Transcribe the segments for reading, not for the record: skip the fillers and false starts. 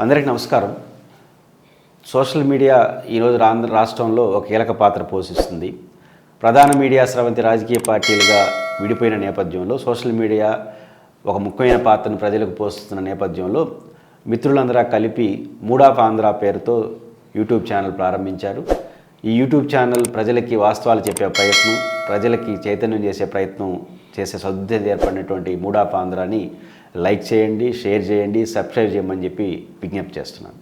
అందరికీ నమస్కారం. Social media ఈరోజు రాష్ట్రంలో ఒక కీలక పాత్ర పోషిస్తుంది. ప్రధాన మీడియా స్రవంతి రాజకీయ పార్టీలుగా విడిపోయిన నేపథ్యంలో సోషల్ మీడియా ఒక ముఖ్యమైన పాత్రను ప్రజలకు పోషిస్తున్న నేపథ్యంలో మిత్రులందరూ కలిపి మూడాఫ్ ఆంధ్ర పేరుతో యూట్యూబ్ ఛానల్ ప్రారంభించారు. ఈ యూట్యూబ్ ఛానల్ ప్రజలకి వాస్తవాలు చెప్పే ప్రయత్నం, ప్రజలకి చైతన్యం చేసే ప్రయత్నం చేసే సదుద్దేశం ఏర్పడినటువంటి మూడాఫ్ ఆంధ్రాని లైక్ చేయండి, షేర్ చేయండి, సబ్స్క్రైబ్ చేయమని చెప్పి విజ్ఞప్తి చేస్తున్నాను.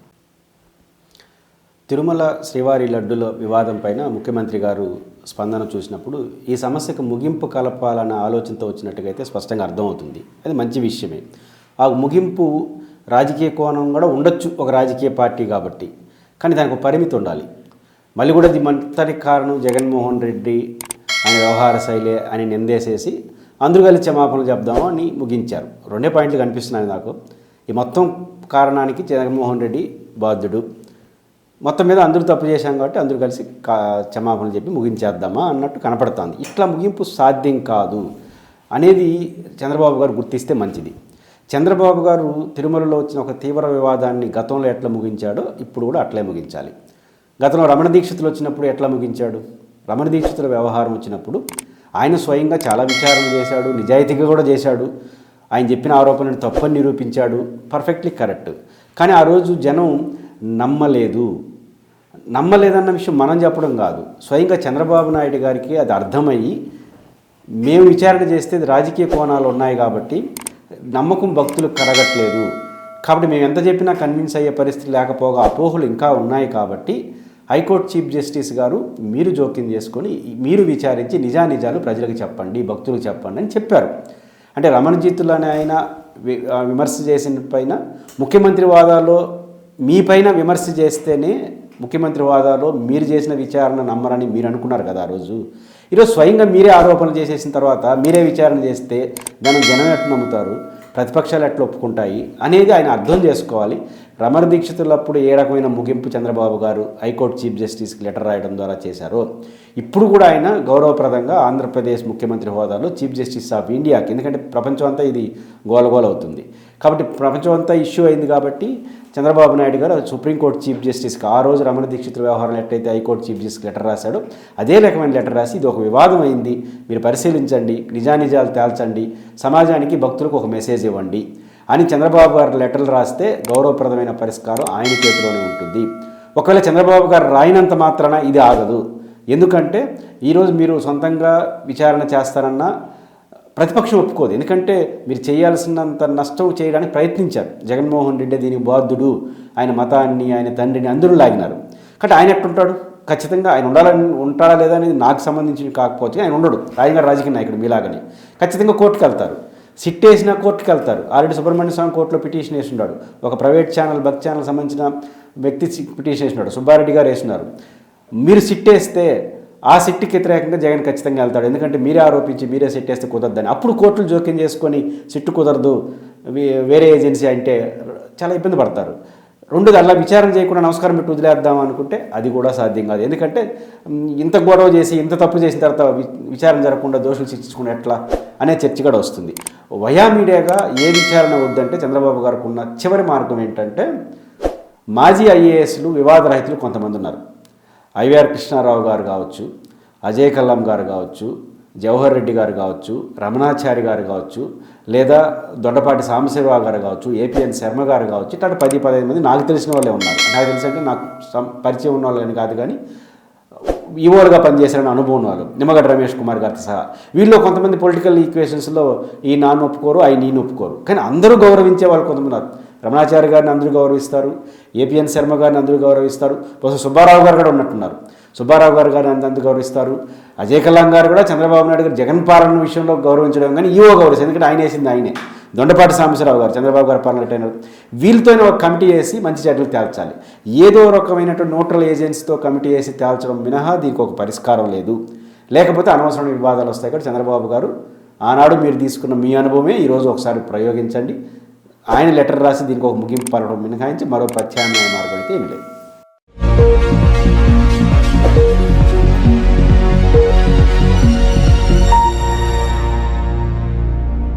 తిరుమల శ్రీవారి లడ్డుల వివాదం పైన ముఖ్యమంత్రి గారు స్పందన చూసినప్పుడు ఈ సమస్యకు ముగింపు కలపాలన్న ఆలోచనతో వచ్చినట్టుగా అయితే స్పష్టంగా అర్థమవుతుంది. అది మంచి విషయమే. ఆ ముగింపు రాజకీయ కోణం కూడా ఉండొచ్చు ఒక రాజకీయ పార్టీ కాబట్టి, కానీ దానికి ఒక పరిమితి ఉండాలి. మళ్ళీ కూడా ఇది మొత్తానికి కారణం జగన్మోహన్ రెడ్డి ఆయన వ్యవహార శైలి అని నిందేసేసి అందరూ కలిసి క్షమాపణలు చెప్దాము అని ముగించారు. రెండే పాయింట్లు కనిపిస్తున్నాయి నాకు. ఈ మొత్తం కారణానికి జగన్మోహన్ రెడ్డి బాధ్యుడు, మొత్తం మీద అందరూ తప్పు చేశాం కాబట్టి అందరూ కలిసి క్షమాపణలు చెప్పి ముగించేద్దామా అన్నట్టు కనపడుతుంది. ఇట్లా ముగింపు సాధ్యం కాదు అనేది చంద్రబాబు గారు గుర్తిస్తే మంచిది. చంద్రబాబు గారు తిరుమలలో వచ్చిన ఒక తీవ్ర వివాదాన్ని గతంలో ఎట్లా ముగించాడో ఇప్పుడు కూడా అట్లే ముగించాలి. గతంలో రమణ దీక్షితులు వచ్చినప్పుడు ఎట్లా ముగించాడు? రమణ దీక్షితుల వ్యవహారం వచ్చినప్పుడు ఆయన స్వయంగా చాలా విచారణ చేశాడు, నిజాయితీగా కూడా చేశాడు. ఆయన చెప్పిన ఆరోపణను తప్పని నిరూపించాడు, పర్ఫెక్ట్లీ కరెక్ట్. కానీ ఆ రోజు జనం నమ్మలేదన్న విషయం మనం చెప్పడం కాదు, స్వయంగా చంద్రబాబు నాయుడు గారికి అది అర్థమయ్యి మేము విచారణ చేస్తే రాజకీయ కోణాలు ఉన్నాయి కాబట్టి నమ్మకం భక్తులకు కరగట్లేదు, కాబట్టి మేము ఎంత చెప్పినా కన్విన్స్ అయ్యే పరిస్థితి లేకపోగా అపోహలు ఇంకా ఉన్నాయి కాబట్టి హైకోర్టు చీఫ్ జస్టిస్ గారు మీరు జోక్యం చేసుకొని మీరు విచారించి నిజానిజాలు ప్రజలకు చెప్పండి, భక్తులకు చెప్పండి అని చెప్పారు. అంటే రమణజీతులు అని ఆయన విమర్శ చేసిన పైన ముఖ్యమంత్రి వాదాలో మీ పైన విమర్శ చేస్తేనే ముఖ్యమంత్రి వాదాలో మీరు చేసిన విచారణ నమ్మరని మీరు అనుకున్నారు కదా ఆ రోజు. ఈరోజు స్వయంగా మీరే ఆరోపణలు చేసేసిన తర్వాత మీరే విచారణ చేస్తే దాన్ని జనం ఎట్లా నమ్ముతారు, ప్రతిపక్షాలు ఎట్లా ఒప్పుకుంటాయి అనేది ఆయన అర్థం చేసుకోవాలి. రమణ దీక్షితులప్పుడు ఏ రకమైన ముగింపు చంద్రబాబు గారు హైకోర్టు చీఫ్ జస్టిస్కి లెటర్ రాయడం ద్వారా చేశారో ఇప్పుడు కూడా ఆయన గౌరవప్రదంగా ఆంధ్రప్రదేశ్ ముఖ్యమంత్రి హోదాలో చీఫ్ జస్టిస్ ఆఫ్ ఇండియాకి, ఎందుకంటే ప్రపంచం అంతా ఇది గోలగోల అవుతుంది కాబట్టి ప్రపంచం అంతా ఇష్యూ అయింది కాబట్టి చంద్రబాబు నాయుడు గారు సుప్రీంకోర్టు చీఫ్ జస్టిస్కి ఆ రోజు రమణ దీక్షితుల వ్యవహారం ఎట్లయితే హైకోర్టు చీఫ్ జస్టిస్కి లెటర్ రాశాడో అదే రకమైన లెటర్ రాసి ఇది ఒక వివాదం అయింది, మీరు పరిశీలించండి, నిజానిజాలు తేల్చండి, సమాజానికి భక్తులకు ఒక మెసేజ్ ఇవ్వండి అని చంద్రబాబు గారు లెటర్లు రాస్తే గౌరవప్రదమైన పరిష్కారం ఆయన చేతిలోనే ఉంటుంది. ఒకవేళ చంద్రబాబు గారు రాయినంత మాత్రాన ఇది ఆగదు. ఎందుకంటే ఈరోజు మీరు సొంతంగా విచారణ చేస్తారన్నా ప్రతిపక్షం ఒప్పుకోదు. ఎందుకంటే మీరు చేయాల్సినంత నష్టం చేయడానికి ప్రయత్నించారు. జగన్మోహన్ రెడ్డి దీనికి బాధ్యుడు, ఆయన మతాన్ని ఆయన తండ్రిని అందరూ లాగినారు. కాబట్టి ఆయన ఎట్టుంటాడు? ఖచ్చితంగా ఆయన ఉంటాడా లేదా అనేది నాకు సంబంధించి కాకపోతే ఆయన ఉండడు. రాజకీయ నాయకుడు మీలాగని ఖచ్చితంగా కోర్టుకు వెళ్తారు, సిట్ వేసిన కోర్టుకు వెళ్తారు. ఆల్రెడీ సుబ్రహ్మణ్య స్వామి కోర్టులో పిటిషన్ వేసినాడు, ఒక ప్రైవేట్ ఛానల్ భక్తి ఛానల్ సంబంధించిన వ్యక్తి పిటిషన్ వేసినాడు, సుబ్బారెడ్డి గారు వేసినారు. మీరు సిట్ వేస్తే ఆ సిట్కి వ్యతిరేకంగా జగన్ ఖచ్చితంగా వెళ్తాడు. ఎందుకంటే మీరే ఆరోపించి మీరే సిట్ వేస్తే కుదరదని. అప్పుడు కోర్టులు జోక్యం చేసుకొని సిట్టు కుదరదు వేరే ఏజెన్సీ అంటే చాలా ఇబ్బంది పడతారు. రెండుది అలా విచారణ చేయకుండా నమస్కారం పెట్టి వదిలేద్దాం అనుకుంటే అది కూడా సాధ్యం కాదు. ఎందుకంటే ఇంత గొడవ చేసి ఇంత తప్పు చేసిన తర్వాత విచారణ జరగకుండా దోషులు శిక్షించుకుని ఎట్లా అనే చర్చ కూడా వస్తుంది. వయా మీడియాగా ఏ విచారణ వద్దంటే చంద్రబాబు గారికి ఉన్న చివరి మార్గం ఏంటంటే మాజీ ఐఏఎస్లు వివాదరహితులు కొంతమంది ఉన్నారు. ఐవీఆర్ కృష్ణారావు గారు కావచ్చు, అజయ్ కల్లం గారు కావచ్చు, జవహర్ రెడ్డి గారు కావచ్చు, రమణాచారి గారు కావచ్చు, లేదా దొడ్డపాటి సాంబశివరావు గారు కావచ్చు, ఏపీఎన్ శర్మ గారు కావచ్చు, ఇట్లా 10-15 మంది నాకు తెలిసిన వాళ్ళే ఉన్నారు. నాకు తెలిసంటే నాకు పరిచయం ఉన్న వాళ్ళని కాదు, కానీ ఈవోలుగా పనిచేశారని అనుభవం వాళ్ళు, నిమ్మగడ్డ రమేష్ కుమార్ గారితో సహా. వీళ్ళు కొంతమంది పొలిటికల్ ఈక్వేషన్స్లో ఈ నాన్న ఒప్పుకోరు, నేను ఒప్పుకోరు, కానీ అందరూ గౌరవించే వాళ్ళు కొంతమంది ఉన్నారు. రమణాచారి గారిని అందరూ గౌరవిస్తారు, ఏపీఎన్ శర్మ గారిని అందరూ గౌరవిస్తారు, బహుశా సుబ్బారావు గారు కూడా ఉన్నట్టున్నారు, సుబ్బారావు గారిని అందరూ గౌరవిస్తారు. అజయ్ కల్లాం గారు కూడా చంద్రబాబు నాయుడు గారు జగన్ పాలన విషయంలో గౌరవించడం కానీ ఈవో గౌరవిస్తారు, ఎందుకంటే ఆయన వేసింది ఆయనే. దొండపాటి సాంబశివరావు గారు చంద్రబాబు గారు పార్లమెంట్ అయినారు. వీళ్ళతోనే ఒక కమిటీ వేసి మంచి చెడ్డలు తేల్చాలి. ఏదో రకమైనటువంటి న్యూట్రల్ ఏజెన్సీతో కమిటీ వేసి తేల్చడం మినహా దీనికి ఒక పరిష్కారం లేదు. లేకపోతే అనవసరమైన వివాదాలు వస్తాయి. కాబట్టి చంద్రబాబు గారు ఆనాడు మీరు తీసుకున్న మీ అనుభవమే ఈరోజు ఒకసారి ప్రయోగించండి. ఆయన లెటర్ రాసి దీనికి ఒక ముగింపు పలకడం మినహాయించి మరో ప్రత్యామ్నాయ మార్గం అయితే ఏమీ లేదు.